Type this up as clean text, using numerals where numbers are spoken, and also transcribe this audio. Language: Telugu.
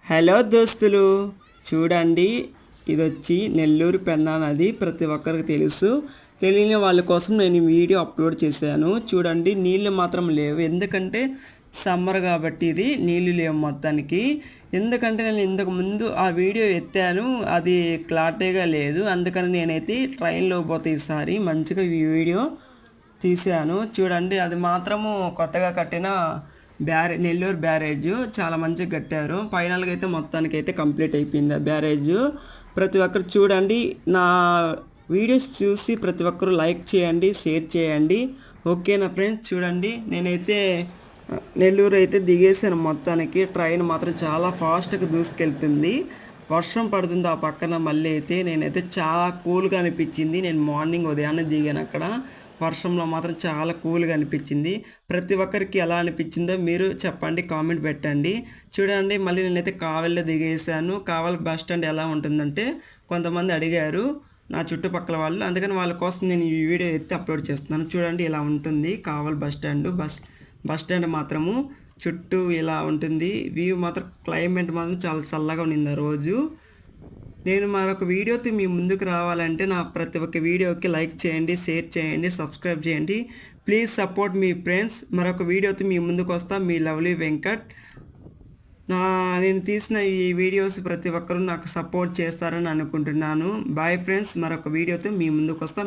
హలో దోస్తులు, చూడండి. ఇది వచ్చి నెల్లూరు పెన్నా నది. ప్రతి ఒక్కరికి తెలుసు. తెలియని వాళ్ళ కోసం నేను ఈ వీడియో అప్లోడ్ చేశాను. చూడండి, నీళ్ళు మాత్రం లేవు. ఎందుకంటే సమ్మర్ కాబట్టి ఇది నీళ్ళు లేవు మొత్తానికి. ఎందుకంటే నేను ఇంతకు ముందు ఆ వీడియో ఎత్తాను, అది క్లారిటీగా లేదు. అందుకని నేనైతే ట్రైన్లో పోతే ఈసారి మంచిగా ఈ వీడియో తీశాను. చూడండి, అది మాత్రము కొత్తగా కట్టిన నెల్లూరు బ్యారేజ్ చాలా మంచిగా కట్టారు. ఫైనల్గా అయితే మొత్తానికి అయితే కంప్లీట్ అయిపోయింది ఆ బ్యారేజ్. ప్రతి ఒక్కరు చూడండి, నా వీడియోస్ చూసి ప్రతి ఒక్కరు లైక్ చేయండి, షేర్ చేయండి. ఓకేనా ఫ్రెండ్స్? చూడండి, నేనైతే నెల్లూరు అయితే దిగేసాను. మొత్తానికి ట్రైన్ మాత్రం చాలా ఫాస్ట్గా దూసుకెళ్తుంది. వర్షం పడుతుంది ఆ పక్కన. మళ్ళీ అయితే నేనైతే చాలా కూల్గా అనిపించింది. నేను మార్నింగ్ ఉదయాన్నే దిగాను అక్కడ. వర్షంలో మాత్రం చాలా కూల్గా అనిపించింది. ప్రతి ఒక్కరికి ఎలా అనిపించిందో మీరు చెప్పండి, కామెంట్ పెట్టండి. చూడండి, మళ్ళీ నేనైతే కావలిలో దిగేసాను. కావలి బస్ స్టాండ్ ఎలా ఉంటుందంటే కొంతమంది అడిగారు నా చుట్టుపక్కల వాళ్ళు, అందుకని వాళ్ళ కోసం నేను ఈ వీడియో ఎత్తి అప్లోడ్ చేస్తున్నాను. చూడండి, ఇలా ఉంటుంది కావలి బస్ స్టాండ్. బస్ స్టాండ్ మాత్రము చుట్టూ ఇలా ఉంటుంది. వ్యూ మాత్రం క్లైమేట్ మాత్రం చాలా చల్లగా ఉండింది ఆ రోజు. నేను మరొక వీడియోతో మీ ముందుకు రావాలంటే నా ప్రతి ఒక్క వీడియోకి లైక్ చేయండి, షేర్ చేయండి, సబ్స్క్రైబ్ చేయండి. Please support me friends. మరొక వీడియోతో మీ ముందుకు వస్తా. మీ లవ్లీ వెంకట్. నేను తీసిన ఈ వీడియోస్ ప్రతి ఒక్కరూ నాకు సపోర్ట్ చేస్తారని అనుకుంటున్నాను. Bye friends. మరొక వీడియోతో మీ ముందుకు వస్తా.